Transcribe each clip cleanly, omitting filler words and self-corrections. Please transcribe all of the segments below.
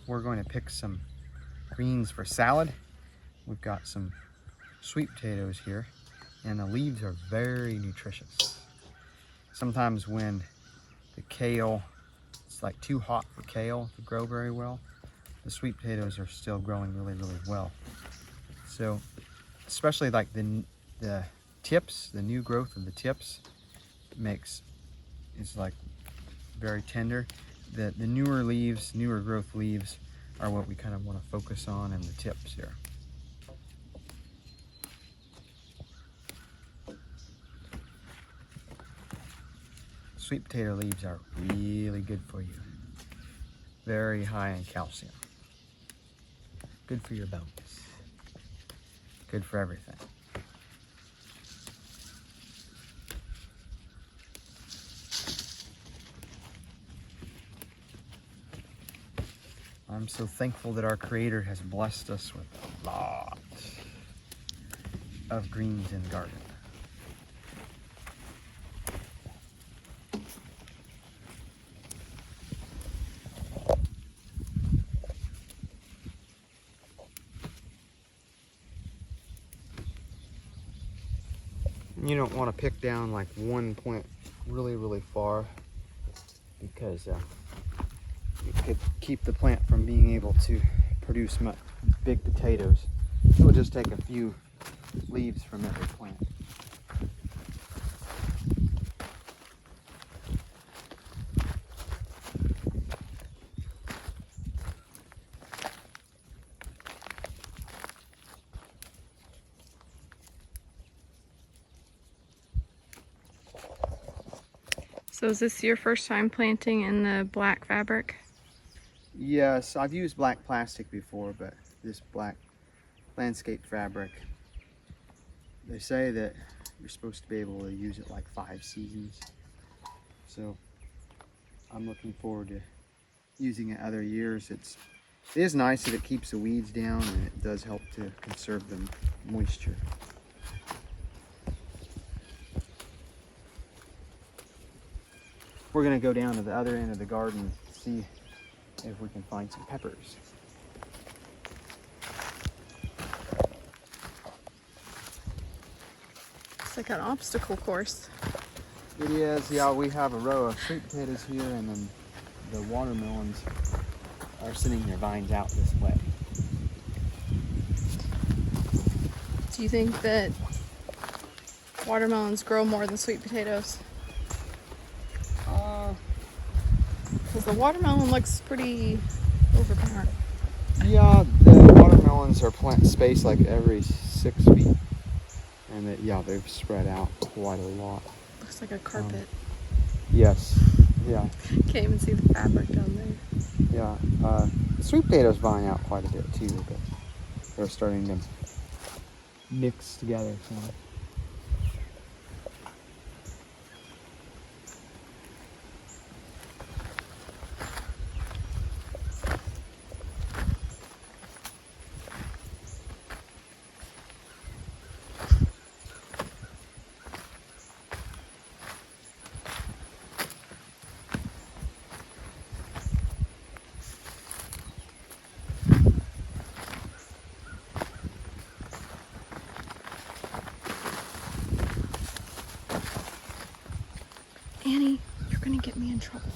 we're going to pick some greens for salad. We've got some sweet potatoes here, and the leaves are very nutritious. Sometimes when the kale, it's like too hot for kale to grow very well, the sweet potatoes are still growing really, really well. So, especially like the tips, the new growth of the tips is like very tender. The newer leaves, newer growth leaves are what we kind of want to focus on, and the tips here. Sweet potato leaves are really good for you. Very high in calcium. Good for your bones. Good for everything. I'm so thankful that our Creator has blessed us with a lot of greens in the garden. You don't want to pick down like one plant really, really far, because it could keep the plant from being able to produce big potatoes. It will just take a few leaves from every plant. So is this your first time planting in the black fabric? Yes, I've used black plastic before, but this black landscape fabric, they say that you're supposed to be able to use it like 5 seasons. So I'm looking forward to using it other years. It is nice that it keeps the weeds down, and it does help to conserve the moisture. We're going to go down to the other end of the garden and see if we can find some peppers. It's like an obstacle course. It is, yeah. We have a row of sweet potatoes here, and then the watermelons are sending their vines out this way. Do you think that watermelons grow more than sweet potatoes? Because the watermelon looks pretty overpowering. Yeah, the watermelons are spaced like every 6 feet, and they've spread out quite a lot. Looks like a carpet. Yes, yeah. Can't even see the fabric down there. Yeah, sweet potatoes vine out quite a bit too, but they're starting to mix together. So. Annie, you're gonna get me in trouble.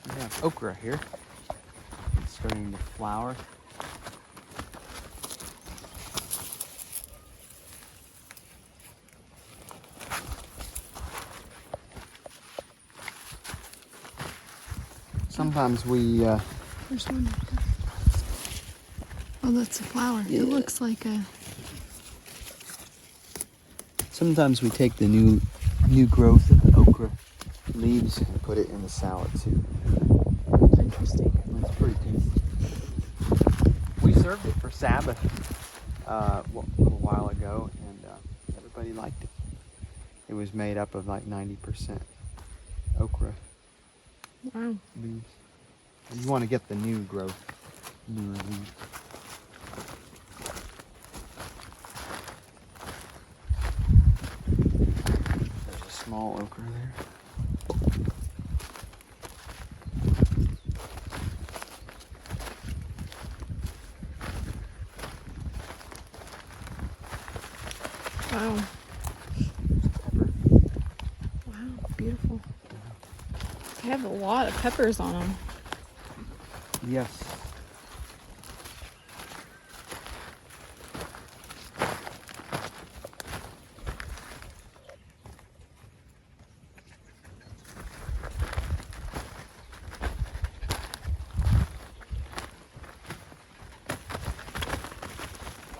We have okra here. It's starting to flower. Sometimes we... There's one. Oh, that's a flower. Yeah. It looks like a... Sometimes we take the new growth of the okra leaves and put it in the salad too. Interesting. served it for Sabbath a little while ago, and everybody liked it. It was made up of like 90% okra Wow. leaves. And you want to get the new growth, newer leaves. There's a small okra there. Wow. Pepper. Wow, beautiful. They have a lot of peppers on them. Yes.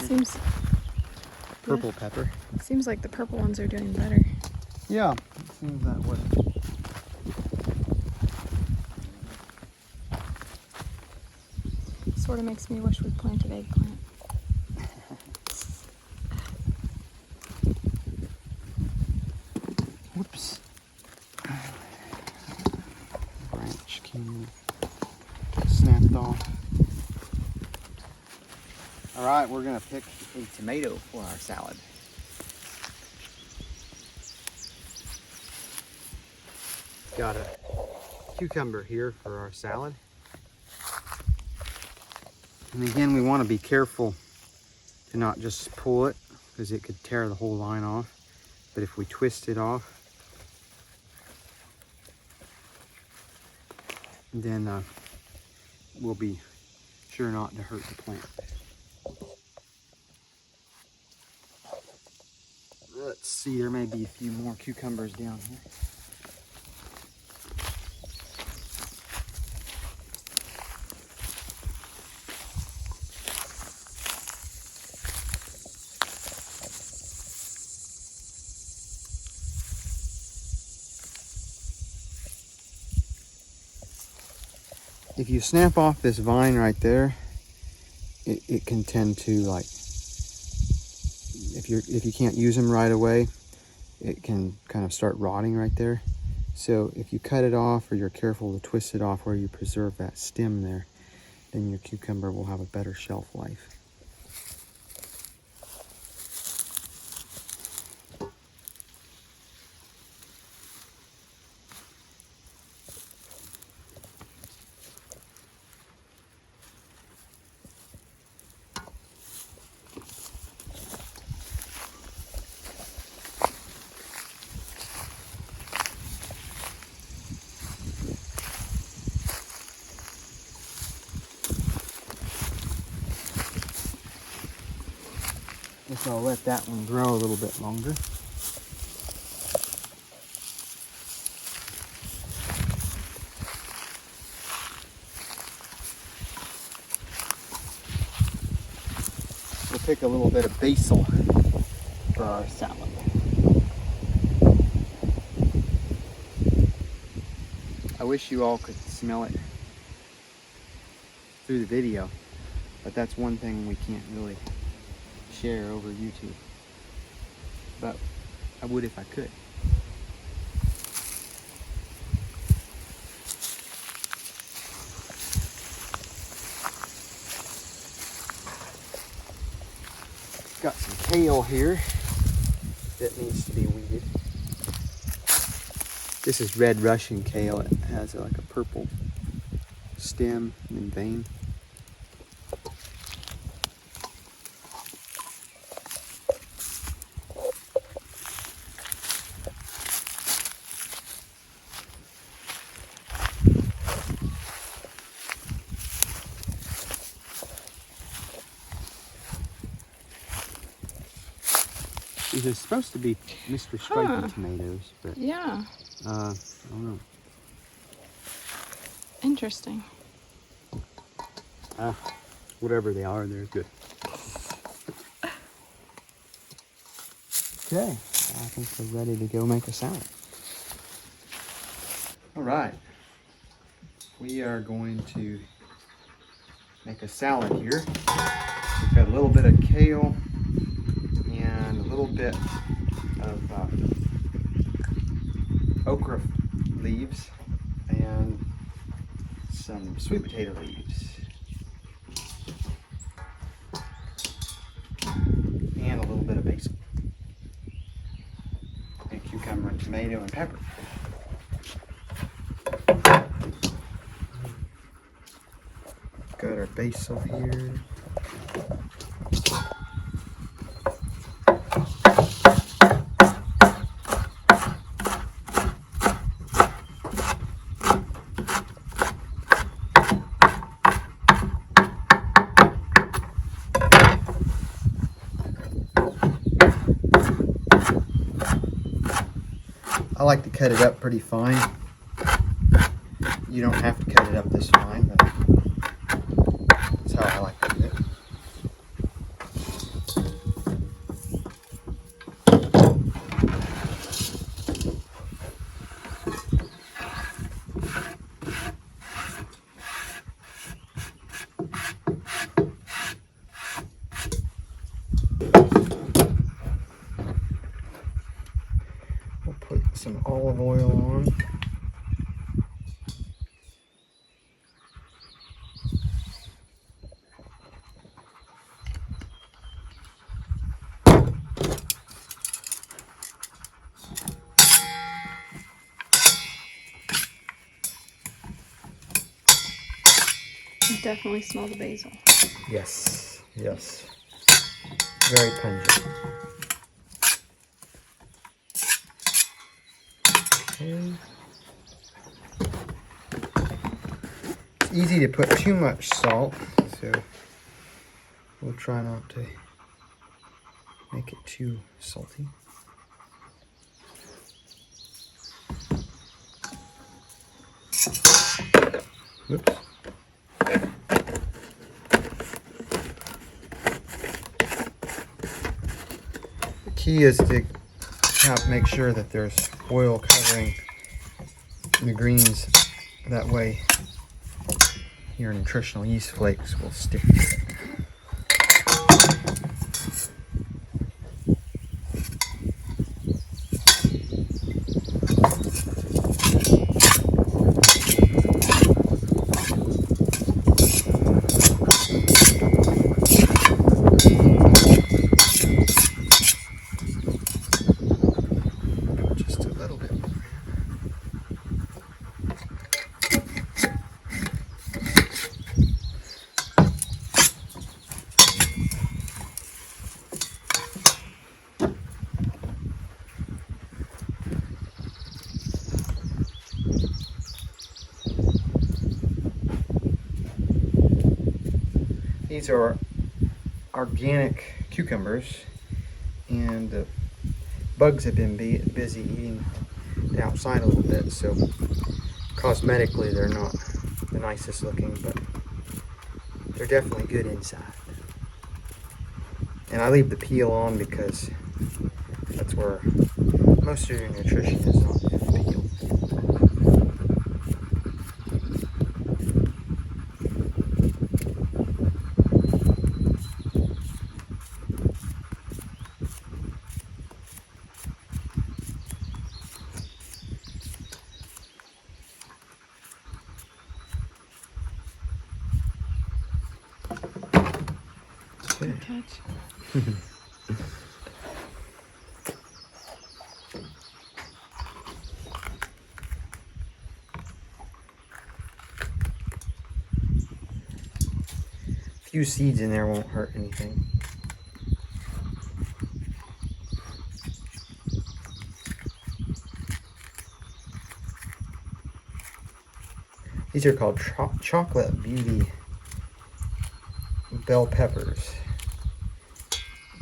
Seems Purple pepper. seems like the purple ones are doing better. Yeah, it seems that way. Sort of makes me wish we planted eggplant. Whoops. Branch came snapped off. All right, we're gonna pick a tomato for our salad. Got a cucumber here for our salad. And again, we want to be careful to not just pull it, because it could tear the whole line off. But if we twist it off, then we'll be sure not to hurt the plant. Let's see, there may be a few more cucumbers down here. If you snap off this vine right there, it can tend to, like, if you can't use them right away, it can kind of start rotting right there. So if you cut it off, or you're careful to twist it off where you preserve that stem there, then your cucumber will have a better shelf life. Guess I'll let that one grow a little bit longer. We'll pick a little bit of basil for our salad. I wish you all could smell it through the video, but that's one thing we can't really share over YouTube. But I would if I could. Got some kale here that needs to be weeded. This is red Russian kale. It has like a purple stem and vein. These are supposed to be Mr. Stripey tomatoes, but Yeah. I don't know. Interesting. Whatever they are, they're good. Okay, I think we're ready to go make a salad. All right, we are going to make a salad here. We've got a little bit of kale and a little bit of okra leaves and some sweet potato leaves and a little bit of basil and cucumber and tomato and pepper. Got our basil here. I like to cut it up pretty fine. You don't have to cut it up this fine, but that's how I like to do it. We'll put some olive oil on. You definitely smell the basil. Yes, yes. Very pungent. Okay. It's easy to put too much salt, so we'll try not to make it too salty. Whoops. The key is to make sure that there's oil covering the greens. That way your nutritional yeast flakes will stick to it. Just a little bit more. These are organic cucumbers, and the bugs have been busy eating the outside a little bit, so cosmetically they're not the nicest looking, but they're definitely good inside. And I leave the peel on because that's where most of your nutrition is, on the peel. Good catch. A few seeds in there won't hurt anything. These are called chocolate beauty bell peppers,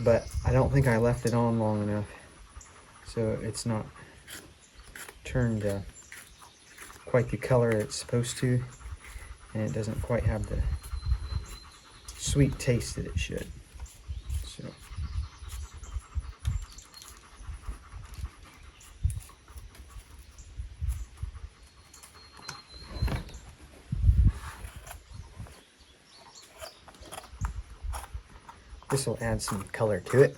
but I don't think I left it on long enough, so it's not turned quite the color it's supposed to, and it doesn't quite have the sweet taste that it should. So This will add some color to it.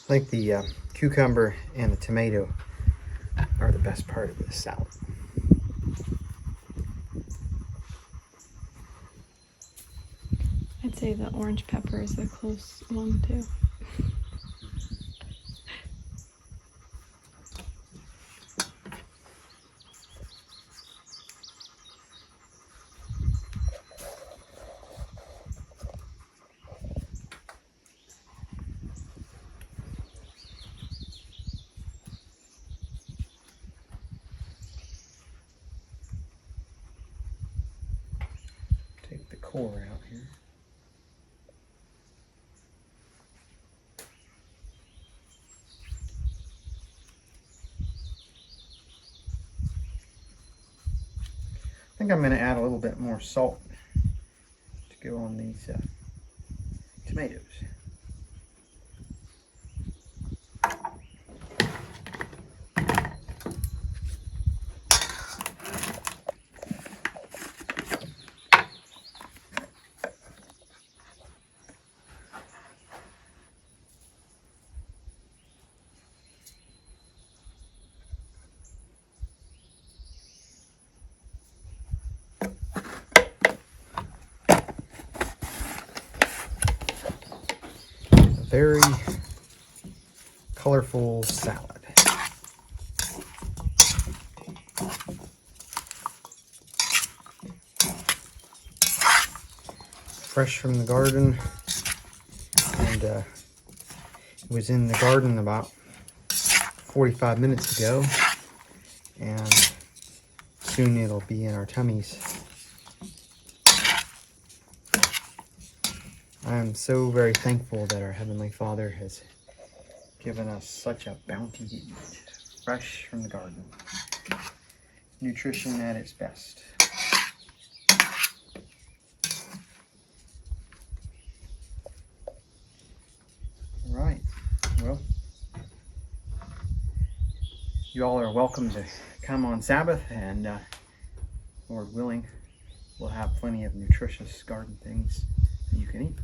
I think the cucumber and the tomato are the best part of this salad. I'd say the orange pepper is the close one too. Take the core out here. I think I'm going to add a little bit more salt to go on these tomatoes. Very colorful salad. Fresh from the garden, and it was in the garden about 45 minutes ago, and soon it'll be in our tummies. I am so very thankful that our Heavenly Father has given us such a bounty to eat, fresh from the garden. Nutrition at its best. All right, well, you all are welcome to come on Sabbath, and Lord willing, we'll have plenty of nutritious garden things that you can eat.